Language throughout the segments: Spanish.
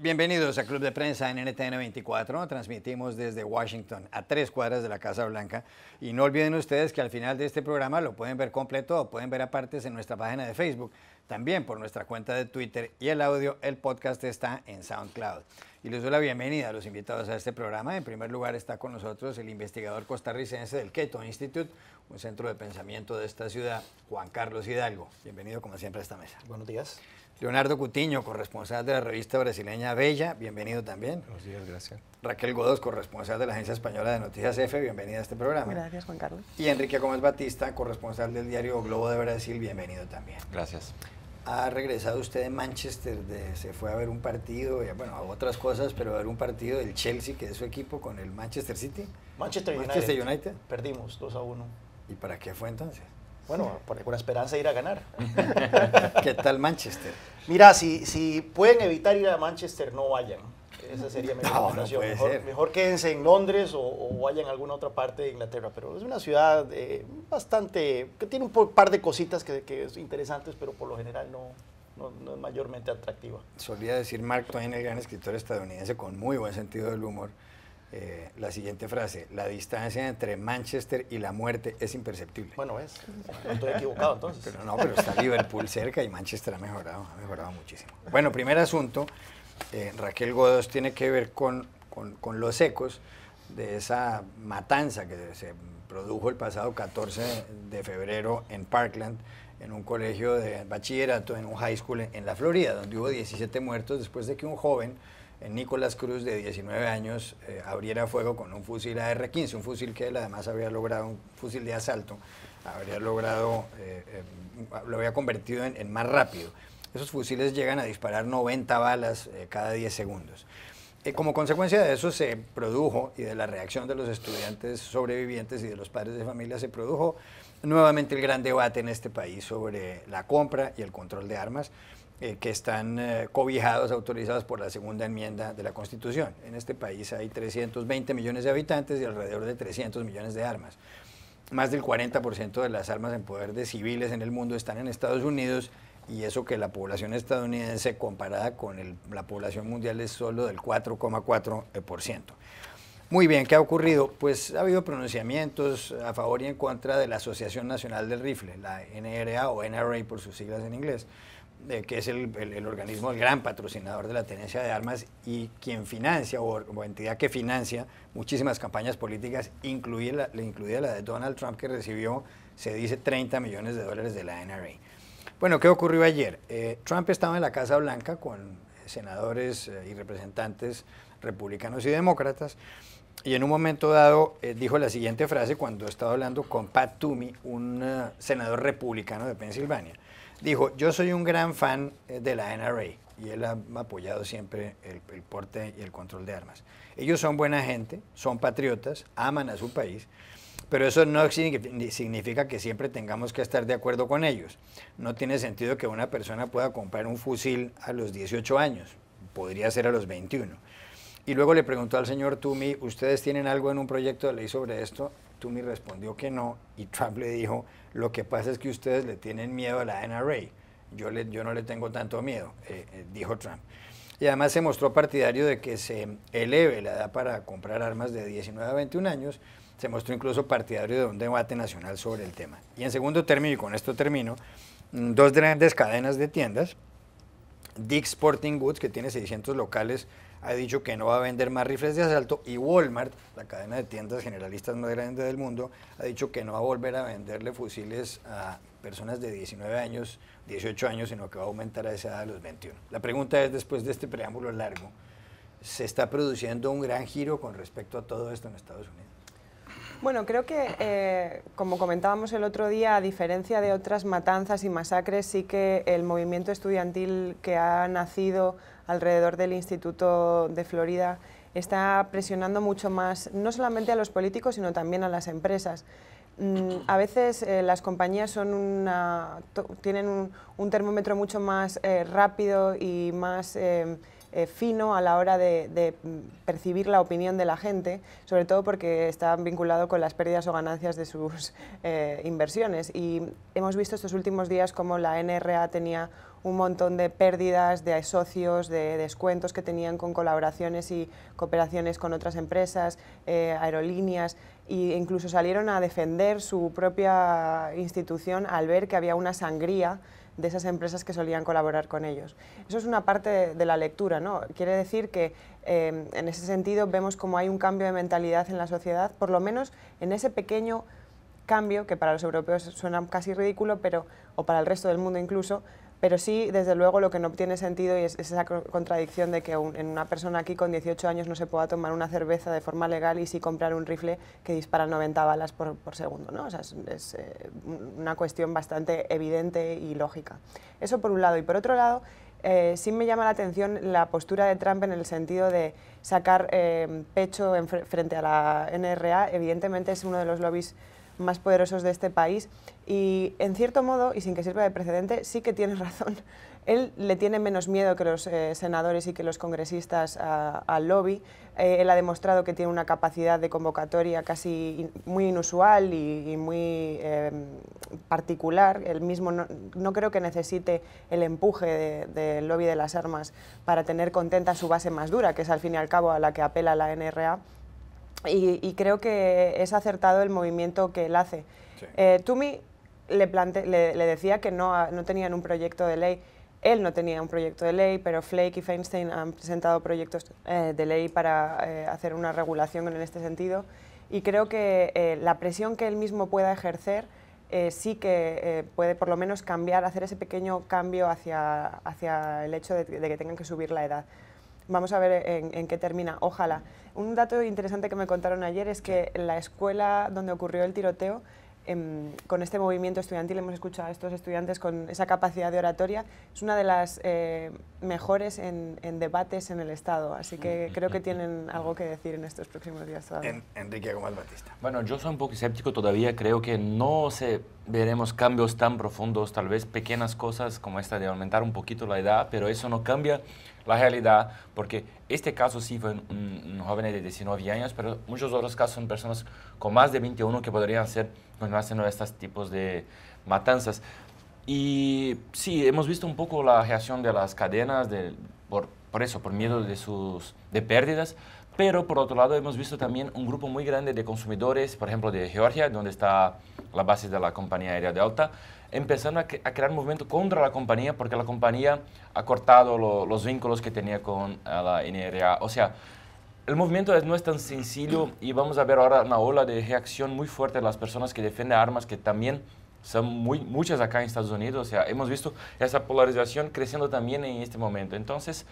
Bienvenidos a Club de Prensa en NTN 24. Transmitimos desde Washington, a 3 cuadras de la Casa Blanca. Y no olviden ustedes que al final de este programa lo pueden ver completo o pueden ver a partes en nuestra página de Facebook, también por nuestra cuenta de Twitter, y el podcast está en SoundCloud. Y les doy la bienvenida a los invitados a este programa. En primer lugar está con nosotros el investigador costarricense del Cato Institute, un centro de pensamiento de esta ciudad, Juan Carlos Hidalgo. Bienvenido como siempre a esta mesa. Buenos días. Leonardo Cutiño, corresponsal de la revista brasileña Bella, bienvenido también. Buenos días, gracias. Raquel Godos, corresponsal de la agencia española de Noticias EFE, bienvenida a este programa. Gracias, Juan Carlos. Y Enrique Gómez Batista, corresponsal del diario Globo de Brasil, bienvenido también. Gracias. Ha regresado usted de Manchester, se fue a ver un partido, bueno, a otras cosas, pero a ver un partido del Chelsea, que es su equipo, con el Manchester City. Manchester United. Perdimos 2-1. ¿Y para qué fue entonces? Bueno, con la esperanza de ir a ganar. ¿Qué tal Manchester? Mira, si pueden evitar ir a Manchester, no vayan. Esa sería mi recomendación. Mejor quédense en Londres o vayan a alguna otra parte de Inglaterra. Pero es una ciudad bastante, que tiene un par de cositas que son interesantes, pero por lo general no es mayormente atractiva. Solía decir Mark Twain, el gran escritor estadounidense con muy buen sentido del humor, la siguiente frase: la distancia entre Manchester y la muerte es imperceptible. Bueno, no estoy equivocado entonces. Pero está Liverpool cerca y Manchester ha mejorado muchísimo. Bueno, primer asunto, Raquel Godos, tiene que ver con los ecos de esa matanza que se produjo el pasado 14 de febrero en Parkland, en un colegio de bachillerato, en un high school en la Florida, donde hubo 17 muertos después de que un joven, Nicolás Cruz, de 19 años, abriera fuego con un fusil AR-15, un fusil que él además había logrado, un fusil de asalto, lo había convertido en más rápido. Esos fusiles llegan a disparar 90 balas cada 10 segundos. Como consecuencia de eso se produjo, y de la reacción de los estudiantes sobrevivientes y de los padres de familia, se produjo nuevamente el gran debate en este país sobre la compra y el control de armas, que están cobijados, autorizados por la segunda enmienda de la Constitución. En este país hay 320 millones de habitantes y alrededor de 300 millones de armas. Más del 40% de las armas en poder de civiles en el mundo están en Estados Unidos, y eso que la población estadounidense comparada con la población mundial es solo del 4,4%. Muy bien, ¿qué ha ocurrido? Pues ha habido pronunciamientos a favor y en contra de la Asociación Nacional del Rifle, la NRA o NRA por sus siglas en inglés, que es el organismo, el gran patrocinador de la tenencia de armas y quien financia o entidad que financia muchísimas campañas políticas, incluida la de Donald Trump, que recibió, se dice, $30 millones de la NRA. Bueno, ¿qué ocurrió ayer? Trump estaba en la Casa Blanca con senadores y representantes republicanos y demócratas, y en un momento dado dijo la siguiente frase cuando estaba hablando con Pat Toomey, un senador republicano de Pensilvania. Dijo: yo soy un gran fan de la NRA, y él ha apoyado siempre el porte y el control de armas. Ellos son buena gente, son patriotas, aman a su país, pero eso no significa que siempre tengamos que estar de acuerdo con ellos. No tiene sentido que una persona pueda comprar un fusil a los 18 años, podría ser a los 21. Y luego le preguntó al señor Toomey: ¿ustedes tienen algo en un proyecto de ley sobre esto? Toomey respondió que no, y Trump le dijo: lo que pasa es que ustedes le tienen miedo a la NRA, yo no le tengo tanto miedo, dijo Trump. Y además se mostró partidario de que se eleve la edad para comprar armas de 19 a 21 años, se mostró incluso partidario de un debate nacional sobre el tema. Y en segundo término, y con esto termino, dos grandes cadenas de tiendas, Dick's Sporting Goods, que tiene 600 locales, ha dicho que no va a vender más rifles de asalto, y Walmart, la cadena de tiendas generalistas más grande del mundo, ha dicho que no va a volver a venderle fusiles a personas de 19 años, 18 años, sino que va a aumentar a esa edad a los 21. La pregunta es, después de este preámbulo largo, ¿se está produciendo un gran giro con respecto a todo esto en Estados Unidos? Bueno, creo que, como comentábamos el otro día, a diferencia de otras matanzas y masacres, sí que el movimiento estudiantil que ha nacido alrededor del Instituto de Florida está presionando mucho más, no solamente a los políticos, sino también a las empresas. A veces las compañías tienen un termómetro mucho más rápido y más fino a la hora de percibir la opinión de la gente, sobre todo porque está vinculado con las pérdidas o ganancias de sus inversiones. Y hemos visto estos últimos días cómo la NRA tenía un montón de pérdidas de socios, de descuentos que tenían con colaboraciones y cooperaciones con otras empresas, aerolíneas, e incluso salieron a defender su propia institución al ver que había una sangría de esas empresas que solían colaborar con ellos. Eso es una parte de la lectura, ¿no? Quiere decir que en ese sentido vemos como hay un cambio de mentalidad en la sociedad, por lo menos en ese pequeño cambio, que para los europeos suena casi ridículo, o para el resto del mundo incluso, pero sí, desde luego, lo que no tiene sentido y es esa contradicción de que en una persona aquí con 18 años no se pueda tomar una cerveza de forma legal y sí comprar un rifle que dispara 90 balas por segundo, ¿no? O sea, es una cuestión bastante evidente y lógica. Eso por un lado. Y por otro lado, sí me llama la atención la postura de Trump en el sentido de sacar pecho frente a la NRA. Evidentemente es uno de los lobbies más poderosos de este país y, en cierto modo, y sin que sirva de precedente, sí que tienes razón. Él le tiene menos miedo que los senadores y que los congresistas al lobby. Él ha demostrado que tiene una capacidad de convocatoria casi muy inusual y muy particular. Él mismo no creo que necesite el empuje del lobby de las armas para tener contenta su base más dura, que es al fin y al cabo a la que apela la NRA. Y creo que es acertado el movimiento que él hace. Sí. Toomey le decía que no tenían un proyecto de ley. Él no tenía un proyecto de ley, pero Flake y Feinstein han presentado proyectos de ley para hacer una regulación en este sentido. Y creo que la presión que él mismo pueda ejercer sí que puede por lo menos hacer ese pequeño cambio hacia el hecho de que tengan que subir la edad. Vamos a ver en qué termina, ojalá. Un dato interesante que me contaron ayer es que la escuela donde ocurrió el tiroteo, con este movimiento estudiantil, hemos escuchado a estos estudiantes con esa capacidad de oratoria, es una de las mejores en debates en el Estado, así que creo que tienen algo que decir en estos próximos días todavía. Enrique Gómez Batista. Bueno, yo soy un poco escéptico todavía, creo que no veremos cambios tan profundos, tal vez pequeñas cosas como esta de aumentar un poquito la edad, pero eso no cambia la realidad, porque este caso sí fue un joven de 19 años, pero muchos otros casos son personas con más de 21 que podrían continuar haciendo estos tipos de matanzas. Y sí, hemos visto un poco la reacción de las cadenas por miedo de pérdidas, pero por otro lado hemos visto también un grupo muy grande de consumidores, por ejemplo de Georgia, donde está la base de la compañía aérea Delta, empezando a crear un movimiento contra la compañía porque la compañía ha cortado los vínculos que tenía con la NRA. O sea, el movimiento no es tan sencillo y vamos a ver ahora una ola de reacción muy fuerte de las personas que defienden armas, que también son muchas acá en Estados Unidos. O sea, hemos visto esa polarización creciendo también en este momento. Entonces,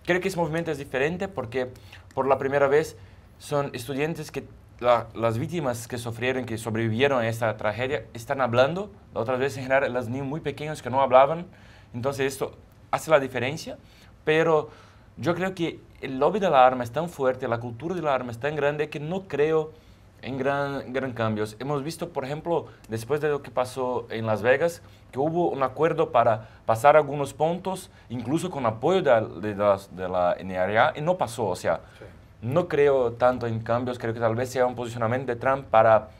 creo que ese movimiento es diferente porque por la primera vez son estudiantes que las víctimas que sufrieron, que sobrevivieron a esta tragedia, están hablando. La otra vez en general los niños muy pequeños que no hablaban. Entonces esto hace la diferencia, pero yo creo que el lobby de la arma es tan fuerte, la cultura de la arma es tan grande que no creo en gran cambios. Hemos visto, por ejemplo, después de lo que pasó en Las Vegas, que hubo un acuerdo para pasar algunos puntos, incluso con apoyo de la NRA, y no pasó. O sea, sí. No creo tanto en cambios, creo que tal vez sea un posicionamiento de Trump para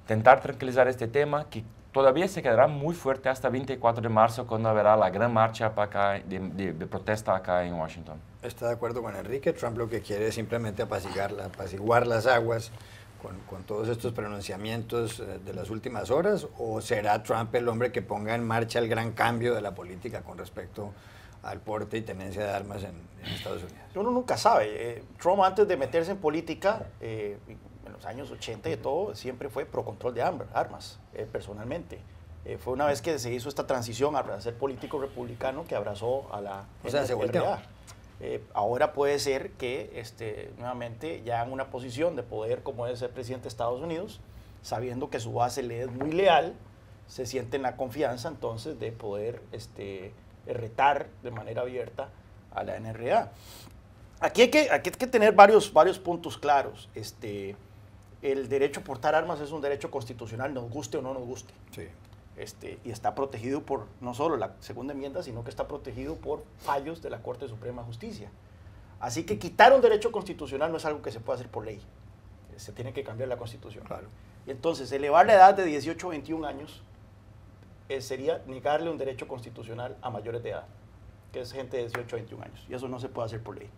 intentar tranquilizar este tema, que todavía se quedará muy fuerte hasta 24 de marzo, cuando habrá la gran marcha para acá de protesta acá en Washington. ¿Está de acuerdo con Enrique? Trump lo que quiere es simplemente apaciguar las aguas con todos estos pronunciamientos de las últimas horas, ¿o será Trump el hombre que ponga en marcha el gran cambio de la política con respecto al porte y tenencia de armas en Estados Unidos? Uno nunca sabe. Trump, antes de meterse en política, en los años 80 y todo, siempre fue pro control de armas, personalmente. Fue una vez que se hizo esta transición a ser político republicano que abrazó a la se volteó. Ahora puede ser que nuevamente ya en una posición de poder como es el presidente de Estados Unidos, sabiendo que su base le es muy leal, se siente en la confianza entonces de poder retar de manera abierta a la NRA. Aquí hay que tener varios puntos claros. El derecho a portar armas es un derecho constitucional, nos guste o no nos guste. Sí. Y está protegido por no solo la segunda enmienda, sino que está protegido por fallos de la Corte Suprema de Justicia. Así que quitar un derecho constitucional no es algo que se pueda hacer por ley. Se tiene que cambiar la Constitución. Claro. Y entonces, elevar la edad de 18 a 21 años sería negarle un derecho constitucional a mayores de edad, que es gente de 18 a 21 años, y eso no se puede hacer por ley.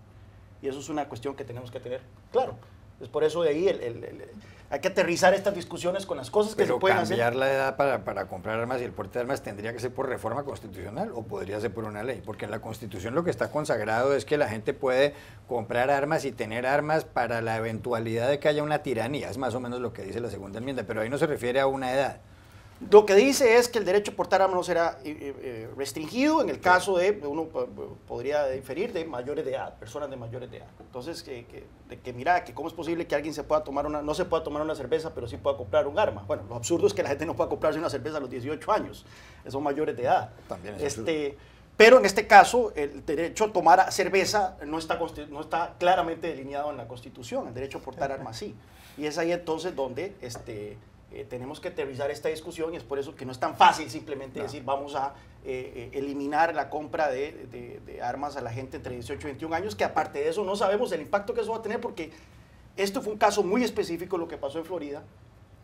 Y eso es una cuestión que tenemos que tener claro. Es por eso de ahí hay que aterrizar estas discusiones con las cosas que se pueden hacer. ¿Cambiar la edad para comprar armas y el porte de armas tendría que ser por reforma constitucional o podría ser por una ley? Porque en la Constitución lo que está consagrado es que la gente puede comprar armas y tener armas para la eventualidad de que haya una tiranía. Es más o menos lo que dice la segunda enmienda, pero ahí no se refiere a una edad. Lo que dice es que el derecho a portar armas no será restringido en el caso de, uno podría inferir, de mayores de edad, personas de mayores de edad. Entonces, mira, que cómo es posible que alguien no se pueda tomar una cerveza, pero sí pueda comprar un arma. Bueno, lo absurdo es que la gente no pueda comprarse una cerveza a los 18 años, son mayores de edad. También es pero en este caso, el derecho a tomar cerveza no está claramente delineado en la Constitución, el derecho a portar armas sí. Y es ahí entonces donde tenemos que aterrizar esta discusión, y es por eso que no es tan fácil simplemente decir vamos a eliminar la compra de armas a la gente entre 18 y 21 años, que aparte de eso no sabemos el impacto que eso va a tener, porque esto fue un caso muy específico lo que pasó en Florida,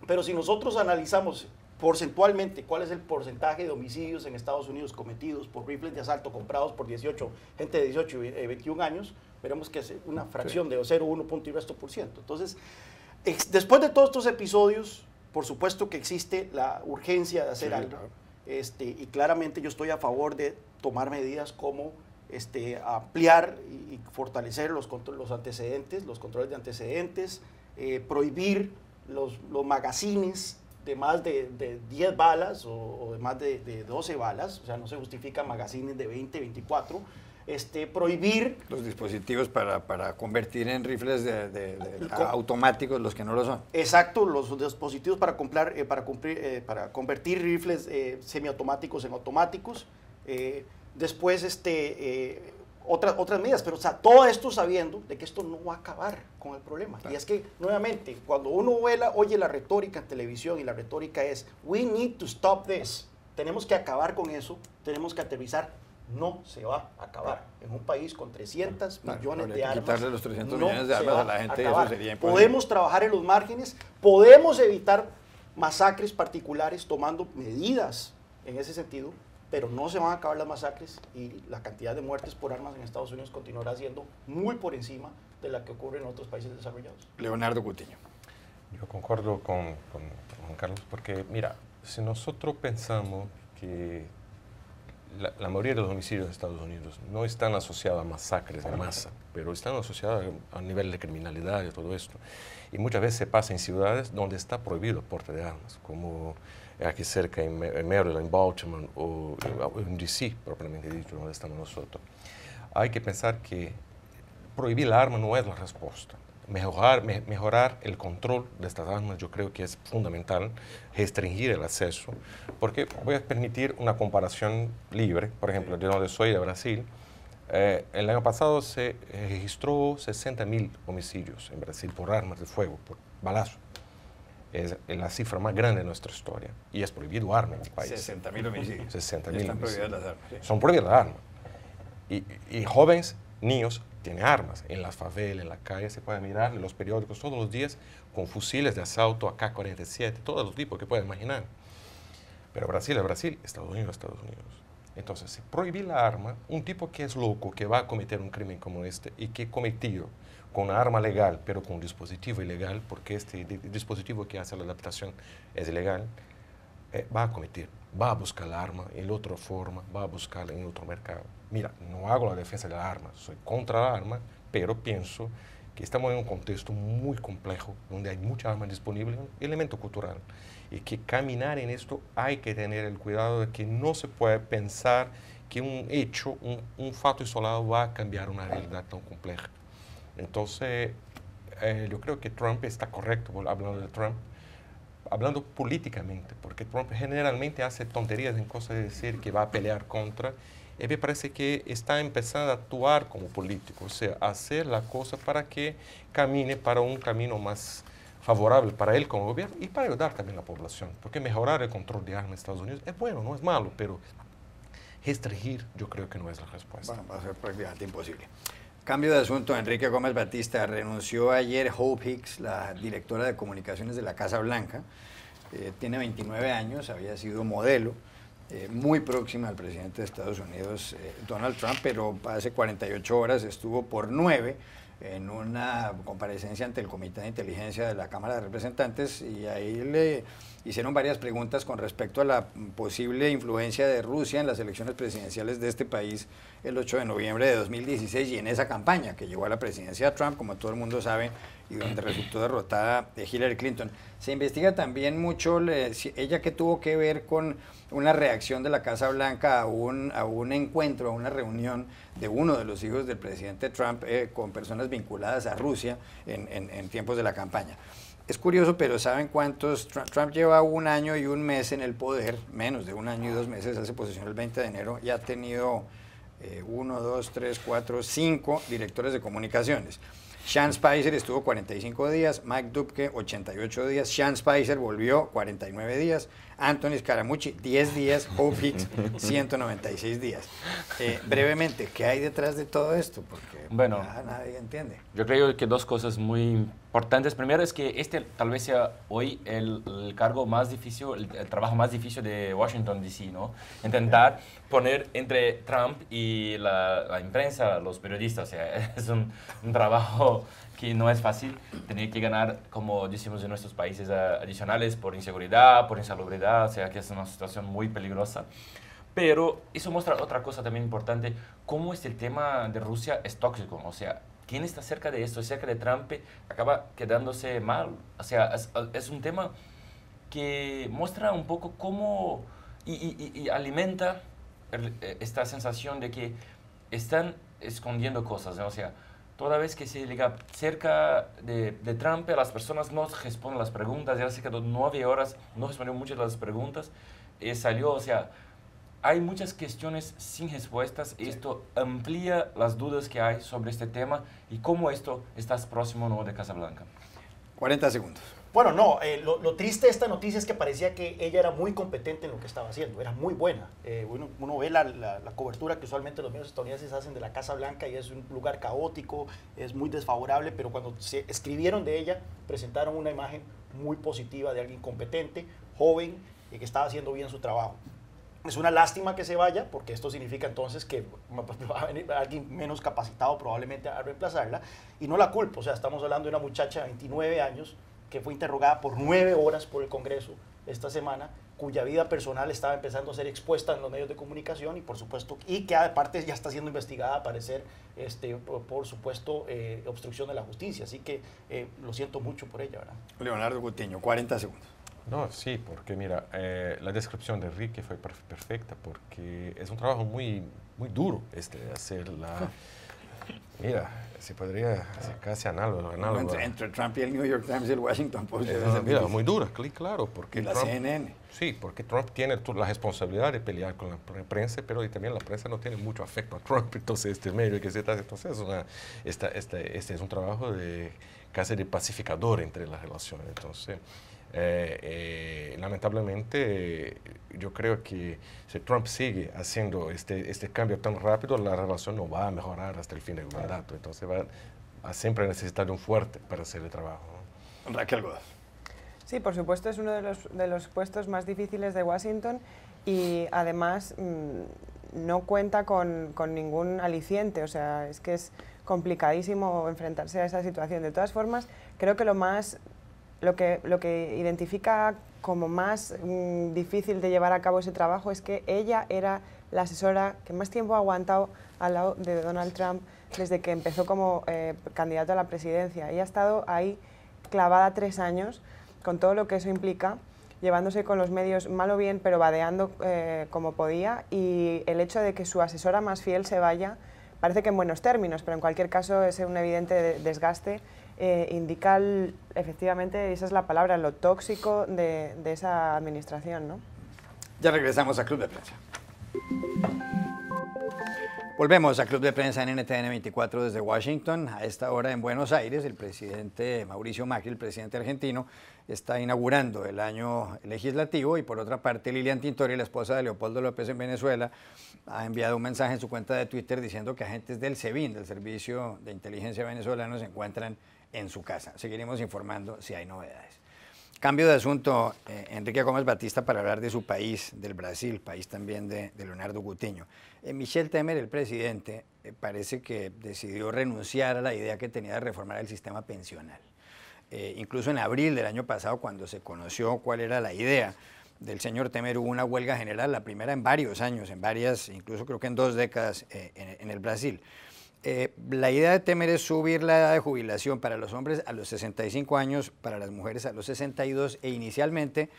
pero si nosotros analizamos porcentualmente cuál es el porcentaje de homicidios en Estados Unidos cometidos por rifles de asalto comprados por gente de 18 y 21 años, veremos que es una fracción de 0,1 punto y resto por ciento. Entonces, después de todos estos episodios, por supuesto que existe la urgencia de hacer algo, y claramente yo estoy a favor de tomar medidas como ampliar y fortalecer los antecedentes, los controles de antecedentes, prohibir los magazines de más de 10 balas o de más de 12 balas, o sea, no se justifican magazines de 20, 24, prohibir los dispositivos para convertir en rifles automáticos los que no lo son. Exacto, los dispositivos para convertir rifles semiautomáticos en automáticos. Después otras medidas, pero o sea, todo esto sabiendo de que esto no va a acabar con el problema. Claro. Y es que, nuevamente, cuando uno oye la retórica en televisión, y la retórica es we need to stop this, tenemos que acabar con eso, tenemos que aterrizar. No se va a acabar. En un país con 300 millones de armas, quitarle los 300 millones de armas a la gente, eso sería imposible. Podemos trabajar en los márgenes, podemos evitar masacres particulares tomando medidas en ese sentido, pero no se van a acabar las masacres, y la cantidad de muertes por armas en Estados Unidos continuará siendo muy por encima de la que ocurre en otros países desarrollados. Leonardo Cutiño. Yo concuerdo con Juan Carlos, porque mira, si nosotros pensamos que la mayoría de los homicidios en Estados Unidos no están asociados a masacres de masa, pero están asociados a nivel de criminalidad y todo esto. Y muchas veces se pasa en ciudades donde está prohibido el porte de armas, como aquí cerca en Maryland, en Baltimore o en DC, propiamente dicho, donde estamos nosotros. Hay que pensar que prohibir la arma no es la respuesta. Mejorar el control de estas armas yo creo que es fundamental, restringir el acceso, porque voy a permitir una comparación libre, por ejemplo, de donde soy, de Brasil. El año pasado se registró 60.000 homicidios en Brasil por armas de fuego, por balazo. Es la cifra más grande de nuestra historia, y es prohibido armas en el país. 60.000 homicidios. 60.000 Están prohibidas las armas. Sí. Son prohibidas las armas. Y jóvenes, niños, tienen armas. En las favelas, en la calle, se puede mirar en los periódicos todos los días con fusiles de asalto, AK-47, todos los tipos que pueden imaginar. Pero Brasil es Brasil, Estados Unidos es Estados Unidos. Entonces, si prohibir la arma, un tipo que es loco, que va a cometer un crimen como este, y que cometido con una arma legal, pero con un dispositivo ilegal, porque este dispositivo que hace la adaptación es ilegal, va a buscar la arma en otra forma, va a buscarla en otro mercado. Mira, no hago la defensa de la arma, soy contra la arma, pero pienso que estamos en un contexto muy complejo, donde hay mucha arma disponible, un elemento cultural, y que caminar en esto hay que tener el cuidado de que no se puede pensar que un hecho, un fato isolado va a cambiar una realidad tan compleja. Entonces, yo creo que Trump está correcto, hablando de Trump, hablando políticamente, porque Trump generalmente hace tonterías en cosas de decir que va a pelear contra, y me parece que está empezando a actuar como político, o sea, hacer la cosa para que camine para un camino más favorable para él como gobierno y para ayudar también a la población, porque mejorar el control de armas en Estados Unidos es bueno, no es malo, pero restringir yo creo que no es la respuesta. Bueno, va a ser prácticamente imposible. Cambio de asunto, Enrique Gómez Batista. Renunció ayer Hope Hicks, la directora de comunicaciones de la Casa Blanca. Tiene 29 años, había sido modelo, muy próxima al presidente de Estados Unidos, Donald Trump, pero hace 48 horas estuvo por 9 en una comparecencia ante el Comité de Inteligencia de la Cámara de Representantes, y ahí le hicieron varias preguntas con respecto a la posible influencia de Rusia en las elecciones presidenciales de este país el 8 de noviembre de 2016 y en esa campaña que llevó a la presidencia de Trump, como todo el mundo sabe, y donde resultó derrotada Hillary Clinton. Se investiga también mucho ella que tuvo que ver con una reacción de la Casa Blanca a un encuentro, a una reunión de uno de los hijos del presidente Trump con personas vinculadas a Rusia en tiempos de la campaña. Es curioso, pero ¿saben cuántos? Trump lleva 1 año y 1 mes en el poder, menos de 1 año y 2 meses, hace posesión el 20 de enero, y ha tenido 1, 2, 3, 4, 5 directores de comunicaciones. Sean Spicer estuvo 45 días, Mike Dubke 88 días, Sean Spicer volvió 49 días, Anthony Scaramucci 10 días, Hope Hicks 196 días. Brevemente, ¿qué hay detrás de todo esto? Porque bueno, nadie entiende. Yo creo que 2 cosas muy importantes. Primero es que este tal vez sea hoy el cargo más difícil, el trabajo más difícil de Washington, D.C., ¿no? Intentar poner entre Trump y la imprensa, los periodistas. O sea, es un trabajo que no es fácil. Tener que ganar, como decimos en nuestros países, adicionales por inseguridad, por insalubridad. O sea, que es una situación muy peligrosa. Pero eso muestra otra cosa también importante, cómo el tema de Rusia es tóxico. O sea, quien está cerca de esto, cerca de Trump, acaba quedándose mal. O sea, es un tema que muestra un poco cómo y alimenta esta sensación de que están escondiendo cosas, ¿no? O sea, toda vez que se llega cerca de Trump, las personas no responden las preguntas. Ya se quedó 9 horas, no respondió muchas de las preguntas. Salió, o sea, hay muchas cuestiones sin respuestas y esto amplía las dudas que hay sobre este tema y cómo esto está próximo, ¿no?, de Casa Blanca. 40 segundos. Bueno, no, lo triste de esta noticia es que parecía que ella era muy competente en lo que estaba haciendo, era muy buena. Uno ve la cobertura que usualmente los medios estadounidenses hacen de la Casa Blanca y es un lugar caótico, es muy desfavorable, pero cuando se escribieron de ella, presentaron una imagen muy positiva de alguien competente, joven, y que estaba haciendo bien su trabajo. Es una lástima que se vaya, porque esto significa entonces que va a venir alguien menos capacitado probablemente a reemplazarla, y no la culpo. O sea, estamos hablando de una muchacha de 29 años que fue interrogada por 9 horas por el Congreso esta semana, cuya vida personal estaba empezando a ser expuesta en los medios de comunicación y por supuesto, y que aparte ya está siendo investigada, a parecer, por supuesto, obstrucción de la justicia. Así que lo siento mucho por ella, ¿verdad? Leonardo Gutiño, 40 segundos. No, sí, porque mira, la descripción de Enrique fue perfecta, porque es un trabajo muy duro hacer la... Mira, se podría hacer casi análogo. Entre Trump y el New York Times y el Washington Post. Mira, muy dura, claro. Porque y la Trump, CNN. Sí, porque Trump tiene la responsabilidad de pelear con la prensa, pero también la prensa no tiene mucho afecto a Trump. Entonces, este es un trabajo casi de pacificador entre las relaciones. Entonces, lamentablemente, yo creo que si Trump sigue haciendo este cambio tan rápido, la relación no va a mejorar hasta el fin del mandato. Entonces va a siempre necesitar de un fuerte para hacer el trabajo, ¿no? Raquel Godas. Sí, por supuesto, es uno de los puestos más difíciles de Washington y además no cuenta con ningún aliciente. O sea, es que es complicadísimo enfrentarse a esa situación. De todas formas, creo que lo que identifica como más difícil de llevar a cabo ese trabajo es que ella era la asesora que más tiempo ha aguantado al lado de Donald Trump desde que empezó como candidato a la presidencia. Ella ha estado ahí clavada 3 años, con todo lo que eso implica, llevándose con los medios mal o bien, pero vadeando como podía, y el hecho de que su asesora más fiel se vaya, parece que en buenos términos, pero en cualquier caso es un evidente desgaste. Indica efectivamente, esa es la palabra, lo tóxico de esa administración, ¿no? Ya regresamos a Club de Prensa. Volvemos a Club de Prensa en NTN 24 desde Washington. A esta hora en Buenos Aires, el presidente Mauricio Macri, el presidente argentino, está inaugurando el año legislativo, y por otra parte Lilian Tintori, la esposa de Leopoldo López en Venezuela, ha enviado un mensaje en su cuenta de Twitter diciendo que agentes del SEBIN, del Servicio de Inteligencia Venezolano, se encuentran en su casa. Seguiremos informando si hay novedades. Cambio de asunto, Enrique Gómez Batista, para hablar de su país, del Brasil, país también de Leonardo Coutinho. Michel Temer, el presidente, parece que decidió renunciar a la idea que tenía de reformar el sistema pensional. Incluso en abril del año pasado, cuando se conoció cuál era la idea del señor Temer, hubo una huelga general, la primera en varios años, incluso creo que en 2 décadas en el Brasil. La idea de Temer es subir la edad de jubilación para los hombres a los 65 años, para las mujeres a los 62, e inicialmente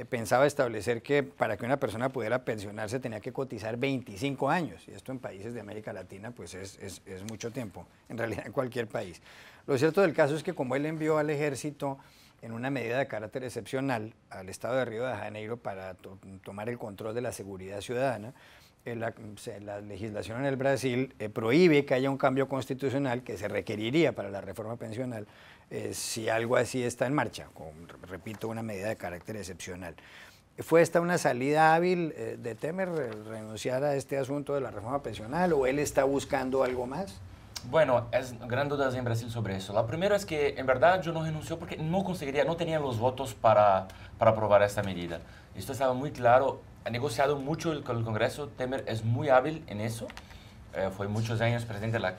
pensaba establecer que para que una persona pudiera pensionarse tenía que cotizar 25 años, y esto en países de América Latina pues es mucho tiempo, en realidad en cualquier país. Lo cierto del caso es que como él envió al ejército en una medida de carácter excepcional al estado de Río de Janeiro para tomar el control de la seguridad ciudadana, la legislación en el Brasil prohíbe que haya un cambio constitucional que se requeriría para la reforma pensional si algo así está en marcha, repito, una medida de carácter excepcional. ¿Fue esta una salida hábil de Temer, renunciar a este asunto de la reforma pensional, o él está buscando algo más? Bueno, es gran dudas en Brasil sobre eso. La primera es que en verdad yo no renunció porque no conseguiría, no tenía los votos para aprobar esta medida. Esto estaba muy claro. Ha negociado mucho con el Congreso. Temer es muy hábil en eso. Fue muchos años presidente de la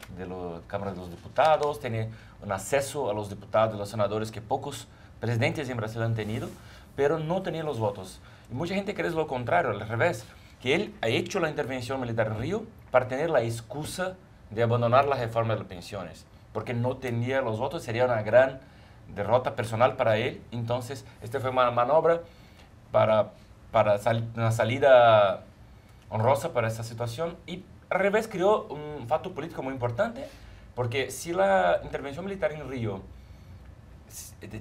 Cámara de los Diputados. Tiene un acceso a los diputados y los senadores que pocos presidentes en Brasil han tenido, pero no tenía los votos. Y mucha gente cree lo contrario, al revés, que él ha hecho la intervención militar en Río para tener la excusa de abandonar la reforma de las pensiones, porque no tenía los votos, sería una gran derrota personal para él. Entonces, esta fue una maniobra para una salida honrosa para esta situación, y al revés creó un facto político muy importante, porque si la intervención militar en Río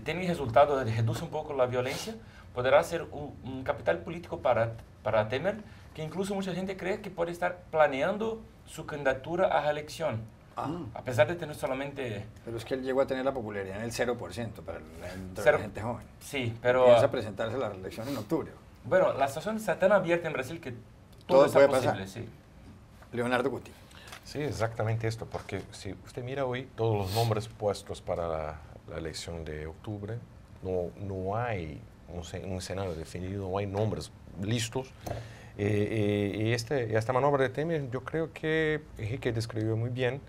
tiene el resultado de reducir un poco la violencia, podrá ser un capital político para Temer, que incluso mucha gente cree que puede estar planeando su candidatura a la elección. A pesar de tener solamente... Pero es que él llegó a tener la popularidad en el 0% para la gente joven. Sí, pero... Piensa presentarse a la reelección en octubre. Bueno, la situación está tan abierta en Brasil que todo está puede posible, pasar. sí. Leonardo Coutinho. Sí, exactamente esto, porque si usted mira hoy todos los nombres puestos para la elección de octubre, no hay un escenario definido, no hay nombres listos. Y esta maniobra de Temer, yo creo que Enrique describió muy bien,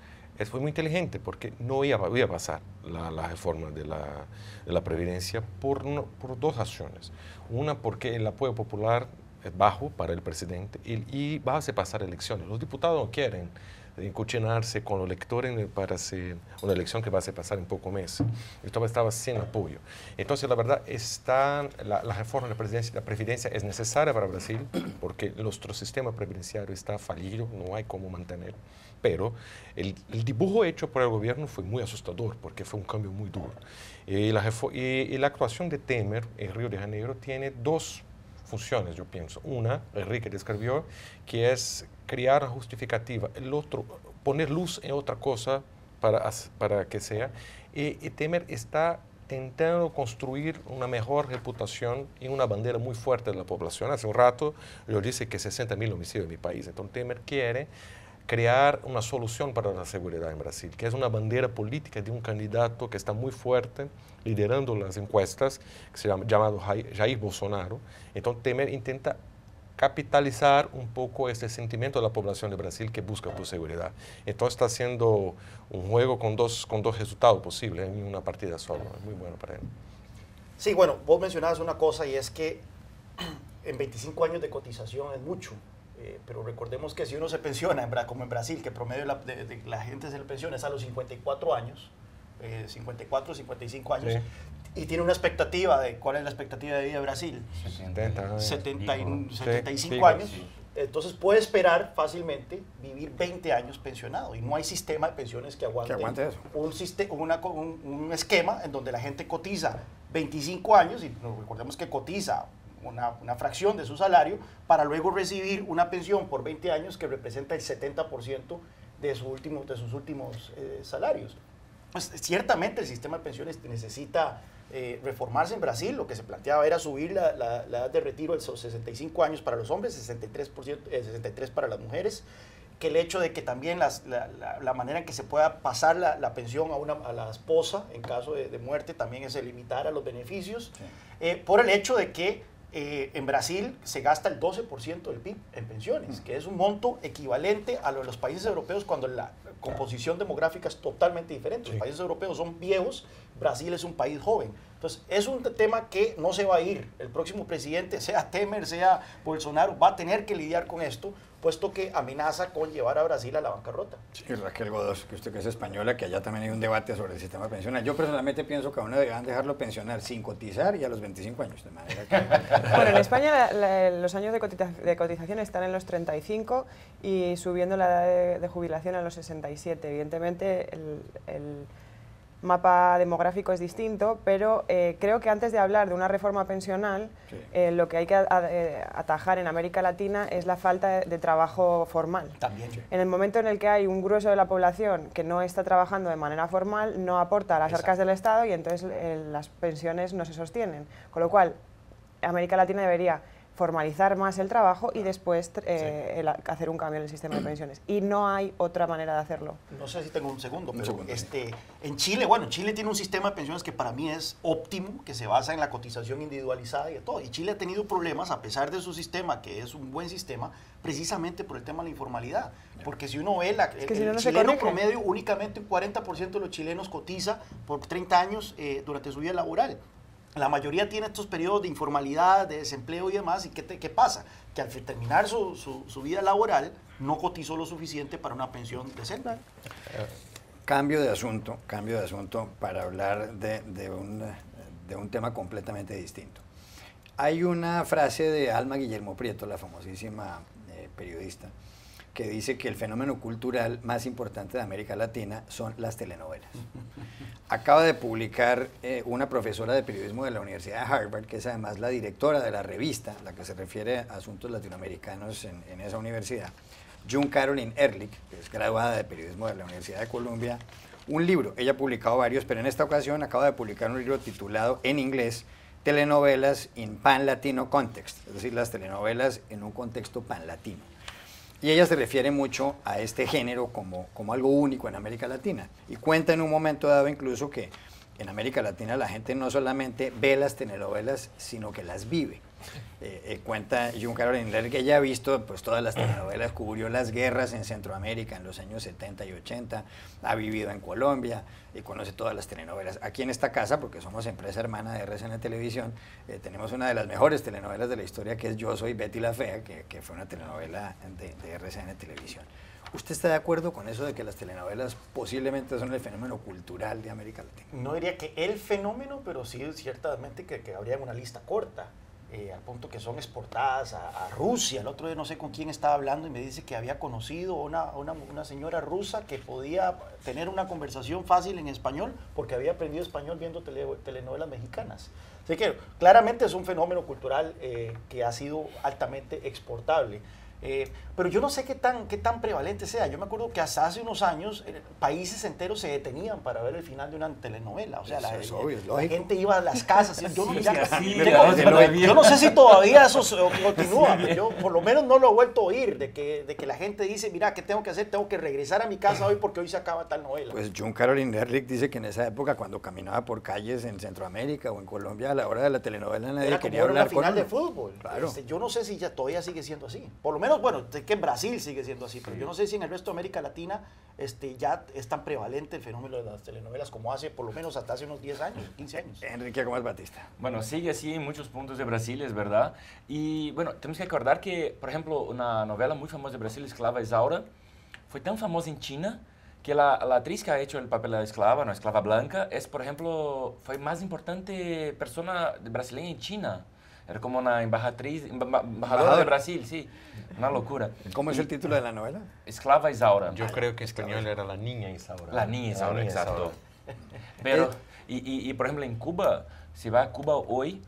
fue muy inteligente, porque no iba a pasar la reforma de la Previdencia por 2 razones. Una, porque el apoyo popular es bajo para el presidente y va a pasar elecciones. Los diputados no quieren encuchinarse con los electores para hacer una elección que va a pasar en pocos meses. Esto estaba sin apoyo. Entonces, la verdad, la reforma de la Previdencia es necesaria para Brasil, porque nuestro sistema previdenciario está fallido, no hay cómo mantener. Pero el dibujo hecho por el gobierno fue muy asustador, porque fue un cambio muy duro. Y la actuación de Temer en Río de Janeiro tiene 2 funciones, yo pienso. Una, Enrique describió, que es crear una justificativa. El otro, poner luz en otra cosa para que sea. Y Temer está intentando construir una mejor reputación y una bandera muy fuerte de la población. Hace un rato yo dije que 60.000 homicidios en mi país. Entonces Temer quiere crear una solución para la seguridad en Brasil, que es una bandera política de un candidato que está muy fuerte, liderando las encuestas, que se llama llamado Jair Bolsonaro. Entonces Temer intenta capitalizar un poco este sentimiento de la población de Brasil que busca por seguridad. Entonces está haciendo un juego con dos resultados posibles en una partida sola. Es muy bueno para él. Sí, bueno, vos mencionabas una cosa, y es que en 25 años de cotización es mucho. Pero recordemos que si uno se pensiona, como en Brasil, que promedio de la gente se le pensiona es a los 54 años, 54, 55 años, sí. Y tiene una expectativa de, ¿cuál es la expectativa de vida de Brasil? 75 años. Sí. Entonces puede esperar fácilmente vivir 20 años pensionado, y no hay sistema de pensiones que aguante eso. Un esquema en donde la gente cotiza 25 años, y recordemos que cotiza una fracción de su salario para luego recibir una pensión por 20 años que representa el 70% de sus últimos salarios. Pues, ciertamente el sistema de pensiones necesita reformarse en Brasil. Lo que se planteaba era subir la edad de retiro de esos 65 años para los hombres, 63 para las mujeres, que el hecho de que también la manera en que se pueda pasar la pensión a la esposa en caso de muerte también es limitar a los beneficios, por el hecho de que en Brasil se gasta el 12% del PIB en pensiones, que es un monto equivalente a lo de los países europeos cuando la composición demográfica es totalmente diferente. Los países europeos son viejos, Brasil es un país joven. Entonces, es un tema que no se va a ir. El próximo presidente, sea Temer, sea Bolsonaro, va a tener que lidiar con esto, puesto que amenaza con llevar a Brasil a la bancarrota. Sí, Raquel Godos, que usted que es española, que allá también hay un debate sobre el sistema pensional. Yo personalmente pienso que a uno deberían dejarlo pensionar sin cotizar y a los 25 años, de manera que... Bueno, en España los años de cotización están en los 35 y subiendo la edad de jubilación a los 67. Evidentemente, el mapa demográfico es distinto, pero creo que antes de hablar de una reforma pensional, lo que hay que atajar en América Latina es la falta de trabajo formal. También. En el momento en el que hay un grueso de la población que no está trabajando de manera formal, no aporta a las arcas del Estado y entonces las pensiones no se sostienen. Con lo cual, América Latina debería formalizar más el trabajo y después hacer un cambio en el sistema de pensiones. Y no hay otra manera de hacerlo. No sé si tengo un segundo, pero en Chile, bueno, Chile tiene un sistema de pensiones que para mí es óptimo, que se basa en la cotización individualizada y de todo. Y Chile ha tenido problemas, a pesar de su sistema, que es un buen sistema, precisamente por el tema de la informalidad. Porque si uno ve el chileno promedio, únicamente un 40% de los chilenos cotiza por 30 años durante su vida laboral. La mayoría tiene estos periodos de informalidad, de desempleo y demás. ¿Y qué pasa? Que al terminar su vida laboral no cotizó lo suficiente para una pensión decente. Cambio de asunto para hablar de un tema completamente distinto. Hay una frase de Alma Guillermo Prieto, la famosísima periodista, que dice que el fenómeno cultural más importante de América Latina son las telenovelas. Acaba de publicar una profesora de periodismo de la Universidad de Harvard, que es además la directora de la revista, la que se refiere a asuntos latinoamericanos en esa universidad, June Carolyn Ehrlich, que es graduada de periodismo de la Universidad de Columbia, un libro. Ella ha publicado varios, pero en esta ocasión acaba de publicar un libro titulado en inglés Telenovelas in Pan-Latino Context, es decir, las telenovelas en un contexto pan-latino. Y ella se refiere mucho a este género como algo único en América Latina. Y cuenta en un momento dado incluso que en América Latina la gente no solamente ve las telenovelas, sino que las vive. Cuenta June Carolyn Ehrlich que ella ha visto pues, todas las telenovelas, cubrió las guerras en Centroamérica en los años 70 y 80, ha vivido en Colombia, conoce todas las telenovelas. Aquí en esta casa, porque somos empresa hermana de RCN Televisión, tenemos una de las mejores telenovelas de la historia, que es Yo Soy Betty la Fea, que fue una telenovela de RCN Televisión. ¿Usted está de acuerdo con eso de que las telenovelas posiblemente son el fenómeno cultural de América Latina? No diría que el fenómeno, pero sí ciertamente que habría una lista corta. Al punto que son exportadas a Rusia. El otro día no sé con quién estaba hablando y me dice que había conocido una señora rusa que podía tener una conversación fácil en español porque había aprendido español viendo telenovelas mexicanas. Así que claramente es un fenómeno cultural que ha sido altamente exportable. Pero yo no sé qué tan prevalente sea. Yo me acuerdo que hasta hace unos años países enteros se detenían para ver el final de una telenovela. O sea, la gente iba a las casas. Yo no sé si todavía eso continúa. Pero yo por lo menos no lo he vuelto a oír, de que la gente dice, mira, ¿qué tengo que hacer? Tengo que regresar a mi casa hoy porque hoy se acaba tal novela. Pues June Carolyn Ehrlich dice que en esa época, cuando caminaba por calles en Centroamérica o en Colombia, a la hora de la telenovela nadie quería hablar con final de fútbol. Claro. Yo no sé si ya todavía sigue siendo así. Por lo menos, bueno, sé que en Brasil sigue siendo así, pero yo no sé si en el resto de América Latina ya es tan prevalente el fenómeno de las telenovelas como hace, por lo menos hasta hace unos 10 años, 15 años. Enrique Gómez Batista. Bueno, sigue así en muchos puntos de Brasil, es verdad. Y bueno, tenemos que acordar que, por ejemplo, una novela muy famosa de Brasil, Esclava Isaura, fue tan famosa en China que la actriz que ha hecho el papel de la esclava, una esclava blanca, es, por ejemplo, fue más importante persona brasileña en China. Era como una embajadora de Brasil, sí. Una locura. ¿Cómo es el título de la novela? Esclava Isaura. Yo creo que español era La Niña Isaura. La Niña Isaura, exacto. Pero, por ejemplo, en Cuba, si va a Cuba hoy,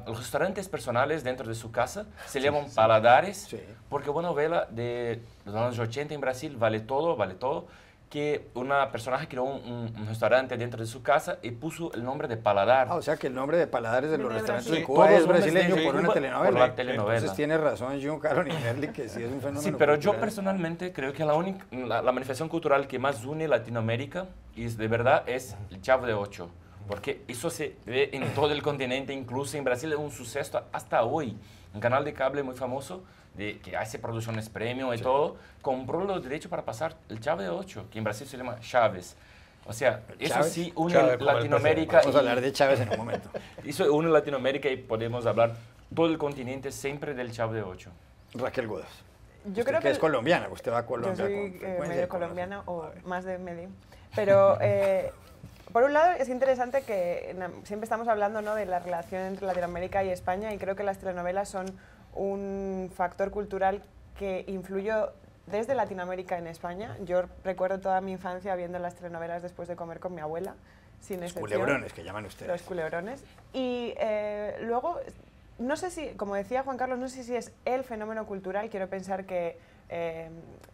los restaurantes personales dentro de su casa se llaman paladares, porque una novela de los años 80 en Brasil vale todo, que una personaje creó un restaurante dentro de su casa y puso el nombre de Paladar. O sea que el nombre de Paladar es de los restaurantes de Sí, Cuba todos es brasileño por una Cuba, telenovela. por la telenovela. Entonces tiene razón Giancarlo Inerli que sí es un fenómeno Sí, pero yo cultural. personalmente creo que la manifestación cultural que más une Latinoamérica de verdad es el Chavo de Ocho, porque eso se ve en todo el continente, incluso en Brasil es un suceso hasta hoy. Un canal de cable muy famoso que hace producciones premium y todo, compró los derechos para pasar el Chavo de Ocho, que en Brasil se llama Chaves. O sea, eso Chávez. sí une Chávez, Latinoamérica. Vamos a hablar de Chávez en un momento. Eso une Latinoamérica y podemos hablar todo el continente siempre del Chavo de Ocho. Raquel Godas. Yo creo que es colombiana, usted va a yo Colombia soy con frecuencia. medio colombiana o más de medio. Pero por un lado es interesante que siempre estamos hablando, ¿no?, de la relación entre Latinoamérica y España, y creo que las telenovelas son un factor cultural que influyó desde Latinoamérica en España. Yo recuerdo toda mi infancia viendo las telenovelas después de comer con mi abuela, sin Los excepción. culebrones que llaman ustedes. Los culebrones. Y luego, no sé si, como decía Juan Carlos, no sé si es el fenómeno cultural. Quiero pensar que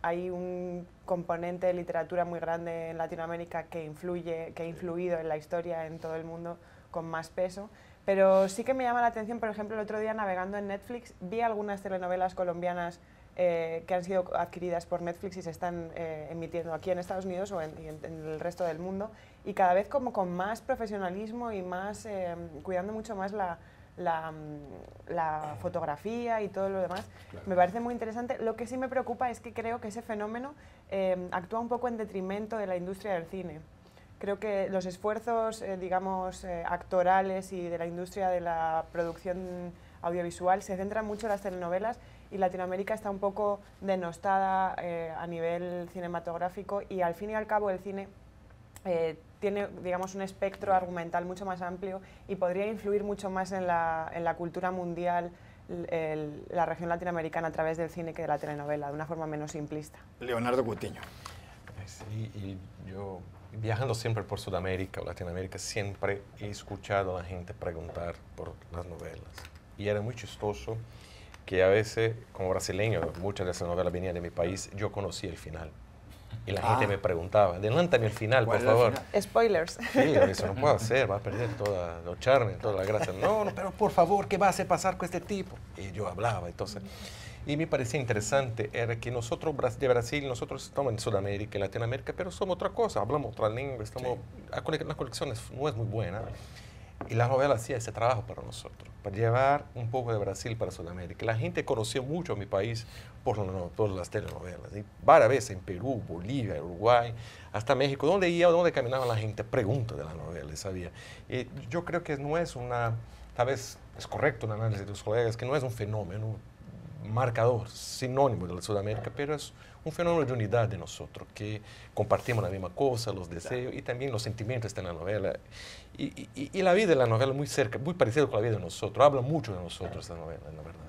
hay un componente de literatura muy grande en Latinoamérica que ha influido en la historia en todo el mundo con más peso. Pero sí que me llama la atención, por ejemplo, el otro día navegando en Netflix, vi algunas telenovelas colombianas que han sido adquiridas por Netflix y se están emitiendo aquí en Estados Unidos o en el resto del mundo, y cada vez como con más profesionalismo y más cuidando mucho más la fotografía y todo lo demás. Claro. Me parece muy interesante. Lo que sí me preocupa es que creo que ese fenómeno actúa un poco en detrimento de la industria del cine. Creo que los esfuerzos, digamos, actorales y de la industria de la producción audiovisual se centran mucho en las telenovelas, y Latinoamérica está un poco denostada a nivel cinematográfico, y al fin y al cabo el cine tiene, digamos, un espectro argumental mucho más amplio y podría influir mucho más en la cultura mundial, la región latinoamericana, a través del cine que de la telenovela, de una forma menos simplista. Leonardo Cutiño. Sí, y yo viajando siempre por Sudamérica o Latinoamérica siempre he escuchado a la gente preguntar por las novelas, y era muy chistoso que a veces, como brasileño, muchas de esas novelas venían de mi país, yo conocía el final. Y la gente me preguntaba, adelántame el final, por favor. Spoilers. Sí, eso no puedo hacer, va a perder toda los charmes, toda la gracia. No, pero por favor, ¿qué va a hacer pasar con este tipo? Y yo hablaba, entonces. Y me parecía interesante, era que nosotros de Brasil, nosotros estamos en Sudamérica, en Latinoamérica, pero somos otra cosa, hablamos otra lengua, estamos, sí. La colección no es muy buena. Y la novela hacía ese trabajo para nosotros, para llevar un poco de Brasil para Sudamérica. La gente conoció mucho a mi país por las telenovelas. Y varias veces en Perú, Bolivia, Uruguay, hasta México, donde iba, donde caminaba la gente, pregunta de la novela, sabía. Y yo creo que no es tal vez es correcto el análisis de tus colegas, que no es un fenómeno marcador, sinónimo de la Sudamérica, pero es un fenómeno de unidad de nosotros, que compartimos la misma cosa, los deseos y también los sentimientos de la novela. Y la vida de la novela muy cerca, muy parecida con la vida de nosotros, habla mucho de nosotros la novela, la verdad.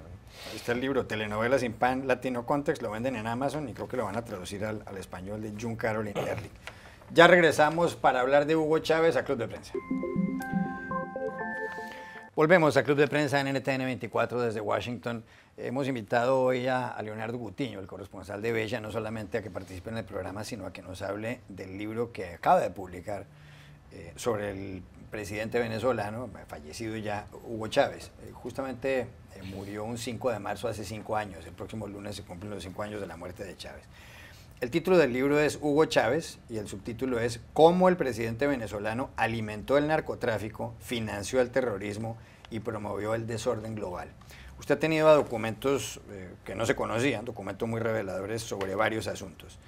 Ahí está el libro, Telenovelas sin Pan, Latino Context, lo venden en Amazon y creo que lo van a traducir al español, de Giancarlo Inerli. Ya regresamos para hablar de Hugo Chávez a Club de Prensa. Volvemos a Club de Prensa en NTN 24 desde Washington. Hemos invitado hoy a Leonardo Cutiño, el corresponsal de Bella, no solamente a que participe en el programa, sino a que nos hable del libro que acaba de publicar sobre el presidente venezolano, fallecido ya, Hugo Chávez. Justamente murió un 5 de marzo hace 5 años. El próximo lunes se cumplen los 5 años de la muerte de Chávez. El título del libro es Hugo Chávez y el subtítulo es Cómo el presidente venezolano alimentó el narcotráfico, financió el terrorismo y promovió el desorden global. Usted ha tenido documentos que no se conocían, documentos muy reveladores sobre varios asuntos.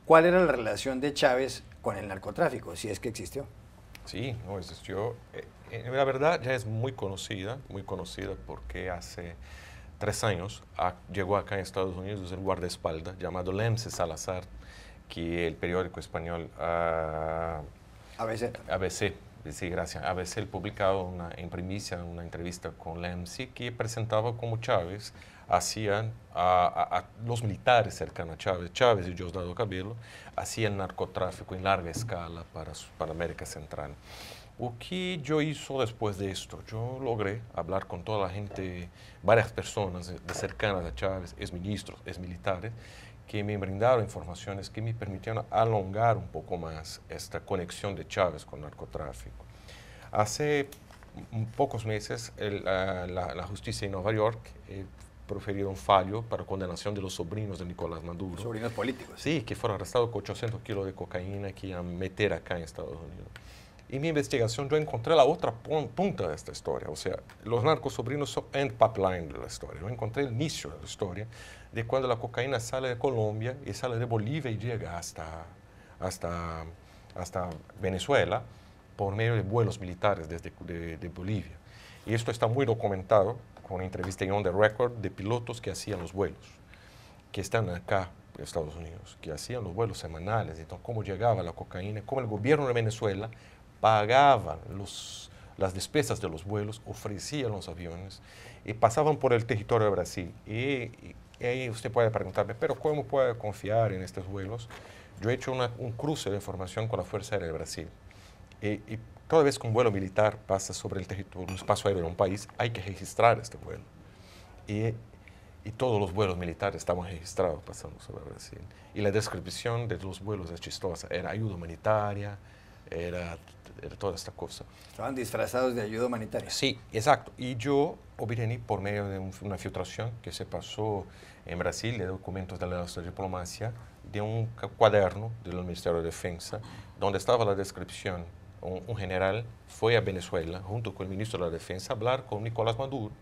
¿Cuál era la relación de Chávez con el narcotráfico, si es que existió? Sí, no existió. La verdad ya es muy conocida porque hace 3 años llegó acá en Estados Unidos el guardaespaldas llamado Lemce Salazar, que el periódico español ABC, sí, gracias. ABC publicado en primicia una entrevista con Lemce que presentaba cómo Chávez hacían a los militares cercanos a Chávez y Diosdado Cabello, hacían narcotráfico en larga escala para América Central. O que yo hizo después de esto, yo logré hablar con toda la gente, varias personas cercanas a Chávez, exministros, exmilitares, que me brindaron informaciones que me permitieron alongar un poco más esta conexión de Chávez con el narcotráfico. Hace pocos meses la justicia de Nueva York proferido un fallo para condenación de los sobrinos de Nicolás Maduro. Sobrinos políticos. Sí, que fueron arrestados con 800 kilos de cocaína que iban a meter acá en Estados Unidos. En mi investigación yo encontré la otra punta de esta historia, o sea, los narcosobrinos son end pipeline de la historia. Yo encontré el inicio de la historia de cuando la cocaína sale de Colombia y sale de Bolivia y llega hasta Venezuela por medio de vuelos militares desde de Bolivia. Y esto está muy documentado con una entrevista en On the Record de pilotos que hacían los vuelos, que están acá en Estados Unidos, que hacían los vuelos semanales, entonces cómo llegaba la cocaína, cómo el gobierno de Venezuela pagaban las despesas de los vuelos, ofrecían los aviones y pasaban por el territorio de Brasil. Y ahí usted puede preguntarme, pero ¿cómo puede confiar en estos vuelos? Yo he hecho un cruce de información con la Fuerza Aérea de Brasil. Y toda vez que un vuelo militar pasa sobre el territorio, un espacio aéreo de un país, hay que registrar este vuelo. Y todos los vuelos militares estaban registrados pasando sobre Brasil. Y la descripción de los vuelos es chistosa. Era ayuda humanitaria, era toda esta cosa. Estaban disfrazados de ayuda humanitaria. Sí, exacto. Y yo obtuve por medio de una filtración que se pasó en Brasil de documentos de la diplomacia, de un cuaderno del Ministerio de Defensa, donde estaba la descripción. Un general fue a Venezuela junto con el ministro de la Defensa a hablar con Nicolás Maduro,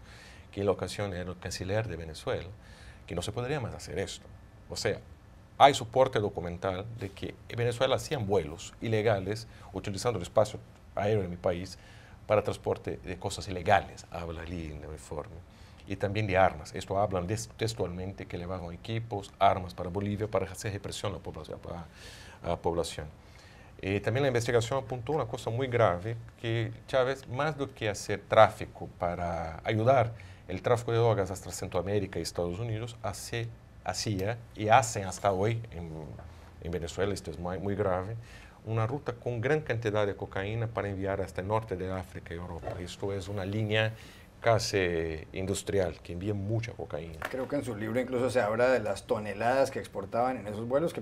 que en la ocasión era el canciller de Venezuela, que no se podría más hacer esto. O sea, hay soporte documental de que en Venezuela hacían vuelos ilegales utilizando el espacio aéreo de mi país para transporte de cosas ilegales, habla allí en el informe, y también de armas. Esto hablan textualmente que llevaban equipos, armas para Bolivia para hacer represión a la población. También la investigación apuntó una cosa muy grave, que Chávez, más do que hacer tráfico para ayudar el tráfico de drogas hasta Centroamérica y Estados Unidos, hacía y hacen hasta hoy en Venezuela, esto es muy grave, una ruta con gran cantidad de cocaína para enviar hasta el norte de África y Europa. Esto es una línea casi industrial que envía mucha cocaína. Creo que en su libro incluso se habla de las toneladas que exportaban en esos vuelos, que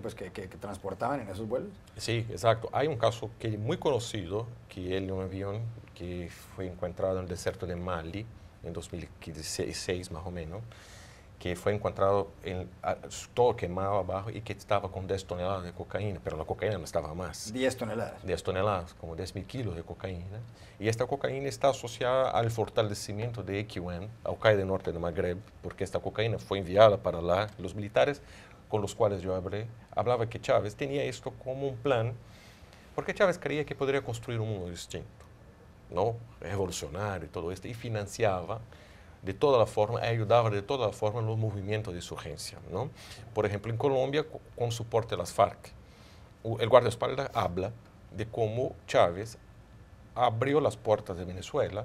transportaban en esos vuelos. Sí, exacto. Hay un caso que es muy conocido, que es un avión que fue encontrado en el desierto de Mali en 2016 más o menos, que fue encontrado todo quemado abajo y que estaba con 10 toneladas de cocaína, pero la cocaína no estaba más. 10 toneladas. 10 toneladas, como 10.000 kilos de cocaína. Y esta cocaína está asociada al fortalecimiento de EQN, Al-Qaeda del Norte de Magreb, porque esta cocaína fue enviada para los militares con los cuales yo hablaba que Chávez tenía esto como un plan, porque Chávez creía que podría construir un mundo distinto, ¿no? Revolucionario y todo esto, y financiaba de toda la forma, ayudaba de toda la forma en los movimientos de insurgencia, ¿no? Por ejemplo, en Colombia, con soporte de las FARC, el guardaespaldas habla de cómo Chávez abrió las puertas de Venezuela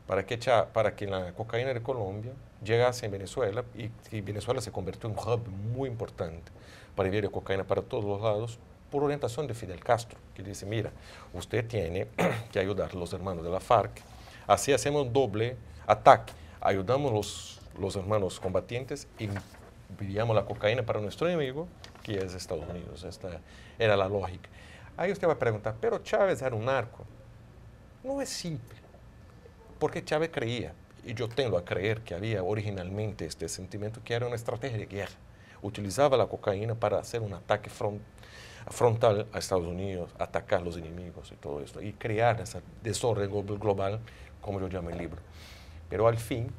para que la cocaína de Colombia llegase en Venezuela y Venezuela se convirtió en un hub muy importante para enviar cocaína para todos los lados por orientación de Fidel Castro, que dice, mira, usted tiene que ayudar a los hermanos de la FARC, así hacemos un doble ataque. Ayudamos los hermanos combatientes y enviamos la cocaína para nuestro enemigo, que es Estados Unidos. Esta era la lógica. Ahí usted va a preguntar, pero Chávez era un narco. No es simple, porque Chávez creía, y yo tengo a creer que había originalmente este sentimiento, que era una estrategia de guerra. Utilizaba la cocaína para hacer un ataque frontal a Estados Unidos, atacar a los enemigos y todo esto, y crear ese desorden global, como yo llamo el libro. Pero al fin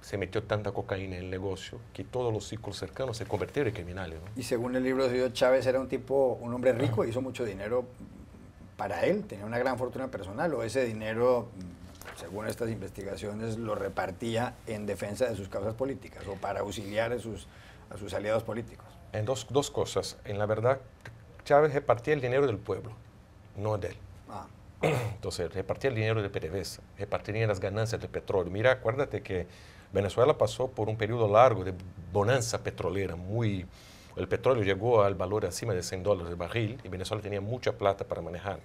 se metió tanta cocaína en el negocio que todos los círculos cercanos se convirtieron en criminales, ¿no? Y según el libro suyo, Chávez era un hombre rico, hizo mucho dinero para él, tenía una gran fortuna personal, o ese dinero, según estas investigaciones, lo repartía en defensa de sus causas políticas o para auxiliar a sus aliados políticos. En dos cosas. En la verdad, Chávez repartía el dinero del pueblo, no de él. Entonces, repartía el dinero de PDVSA, repartía las ganancias del petróleo. Mira, acuérdate que Venezuela pasó por un periodo largo de bonanza petrolera muy el petróleo llegó al valor encima de $100 el barril y Venezuela tenía mucha plata para manejar.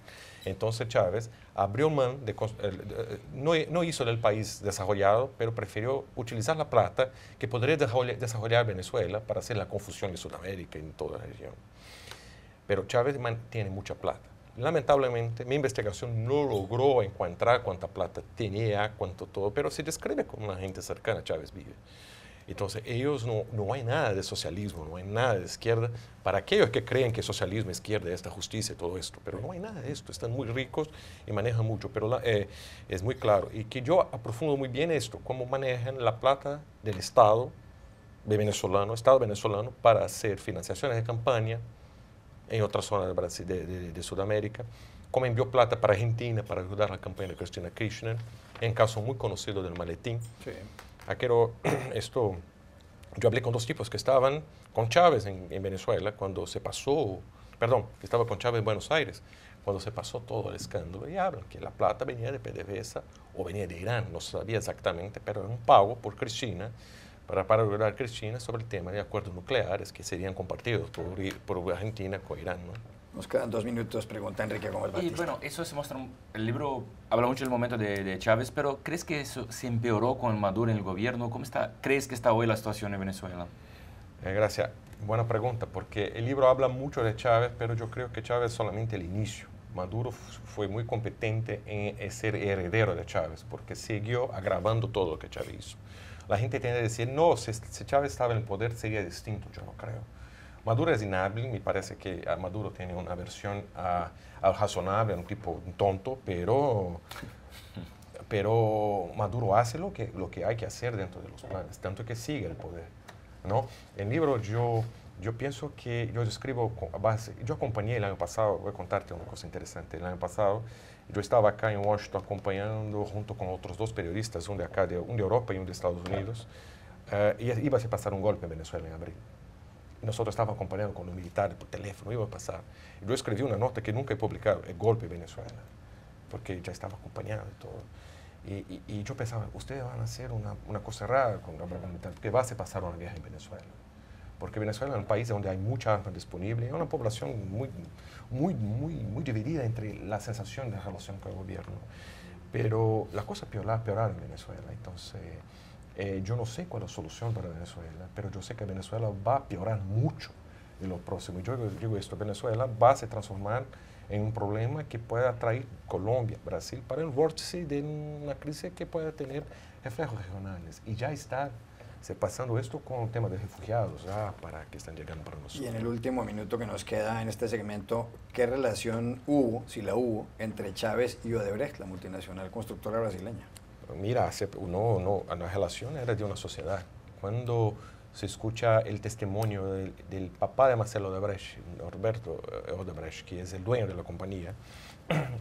Entonces Chávez abrió man, no hizo del país desarrollado, pero prefirió utilizar la plata que podría desarrollar Venezuela para hacer la confusión de Sudamérica y en toda la región. Pero Chávez tiene mucha plata. Lamentablemente, mi investigación no logró encontrar cuánta plata tenía, cuánto todo, pero se describe como una gente cercana a Chávez vive. Entonces, ellos no hay nada de socialismo, no hay nada de izquierda. Para aquellos que creen que socialismo, izquierda, esta justicia y todo esto, pero no hay nada de esto. Están muy ricos y manejan mucho, pero es muy claro. Y que yo aprofundo muy bien esto, cómo manejan la plata del Estado venezolano, para hacer financiaciones de campaña en otras zonas de Brasil, de Sudamérica, cómo envió plata para Argentina para ayudar a la campaña de Cristina Kirchner, en caso muy conocido del maletín. Sí. Yo hablé con dos tipos que estaban con Chávez en Venezuela cuando se pasó, que estaba con Chávez en Buenos Aires, cuando se pasó todo el escándalo, y hablan que la plata venía de PDVSA o venía de Irán, no se sabía exactamente, pero era un pago por Cristina, para ayudar a Cristina sobre el tema de acuerdos nucleares que serían compartidos por Argentina con Irán, ¿no? Nos quedan 2 minutos, pregunta Enrique Gómez Batista. Y bueno, eso se muestra, el libro habla mucho del momento de Chávez, pero ¿crees que eso se empeoró con Maduro en el gobierno? ¿Crees que está hoy la situación en Venezuela? Gracias. Buena pregunta, porque el libro habla mucho de Chávez, pero yo creo que Chávez es solamente el inicio. Maduro fue muy competente en ser heredero de Chávez, porque siguió agravando todo lo que Chávez hizo. La gente tiende a decir, no, si Chávez estaba en el poder sería distinto. Yo no creo. Maduro es inhábil, me parece que Maduro tiene una versión al razonable, un tipo tonto, pero Maduro hace lo que hay que hacer dentro de los planes, tanto que sigue el poder, ¿no? En el libro yo pienso que yo escribo a base, yo acompañé el año pasado, voy a contarte una cosa interesante, el año pasado yo estaba acá en Washington acompañando junto con otros 2 periodistas, un de Europa y un de Estados Unidos, y iba a pasar un golpe en Venezuela en abril. Nosotros estábamos acompañando con los militares por teléfono, iba a pasar. Yo escribí una nota que nunca he publicado, el golpe en Venezuela, porque ya estaba acompañado y todo. Y yo pensaba, ustedes van a hacer una cosa rara con la broma militar, porque va a pasar una guerra en Venezuela. Porque Venezuela es un país donde hay mucha arma disponible y una población muy dividida entre la sensación de relación con el gobierno. Pero la cosa peorar en Venezuela. Entonces, yo no sé cuál es la solución para Venezuela, pero yo sé que Venezuela va a peorar mucho en lo próximo. Yo digo esto, Venezuela va a se transformar en un problema que pueda atraer Colombia, Brasil, para el vórtice de una crisis que pueda tener reflejos regionales. Y ya está pasando esto con el tema de refugiados, para que están llegando para nosotros. Y en el último minuto que nos queda en este segmento, ¿qué relación hubo, si la hubo, entre Chávez y Odebrecht, la multinacional constructora brasileña? Mira, la relación era de una sociedad. Cuando se escucha el testimonio del papá de Marcelo Odebrecht, Roberto Odebrecht, que es el dueño de la compañía,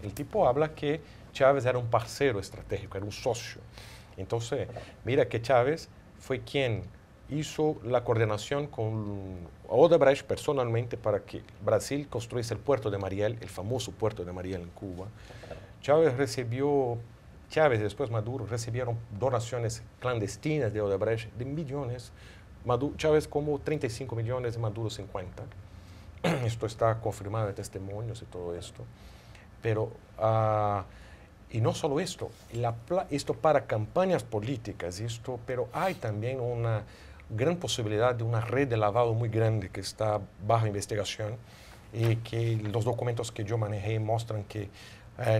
el tipo habla que Chávez era un parcero estratégico, era un socio. Entonces, mira que Chávez fue quien hizo la coordinación con Odebrecht personalmente para que Brasil construyese el puerto de Mariel, el famoso puerto de Mariel en Cuba. Chávez y después Maduro recibieron donaciones clandestinas de Odebrecht de millones. Chávez como 35 millones, Maduro 50. Esto está confirmado en testimonios y todo esto. Pero, y no solo esto, esto para campañas políticas, pero hay también una gran posibilidad de una red de lavado muy grande que está bajo investigación y que los documentos que yo manejé muestran que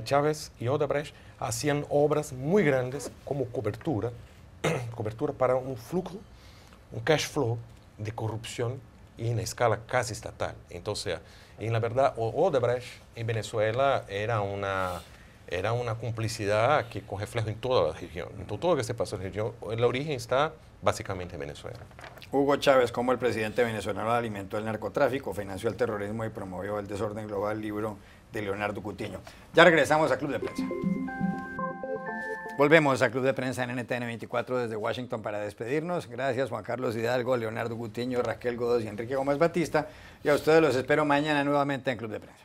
Chávez y Odebrecht hacían obras muy grandes como cobertura para un flujo, un cash flow de corrupción y en escala casi estatal. Entonces, en la verdad, Odebrecht en Venezuela era una complicidad que con reflejo en toda la región. Entonces, todo lo que se pasó en la región, el origen está básicamente en Venezuela. Hugo Chávez, como el presidente venezolano alimentó el narcotráfico, financió el terrorismo y promovió el desorden global, libro de Leonardo Cutiño. Ya regresamos a Club de Prensa. Volvemos a Club de Prensa en NTN 24 desde Washington para despedirnos. Gracias Juan Carlos Hidalgo, Leonardo Cutiño, Raquel Godos y Enrique Gómez Batista. Y a ustedes los espero mañana nuevamente en Club de Prensa.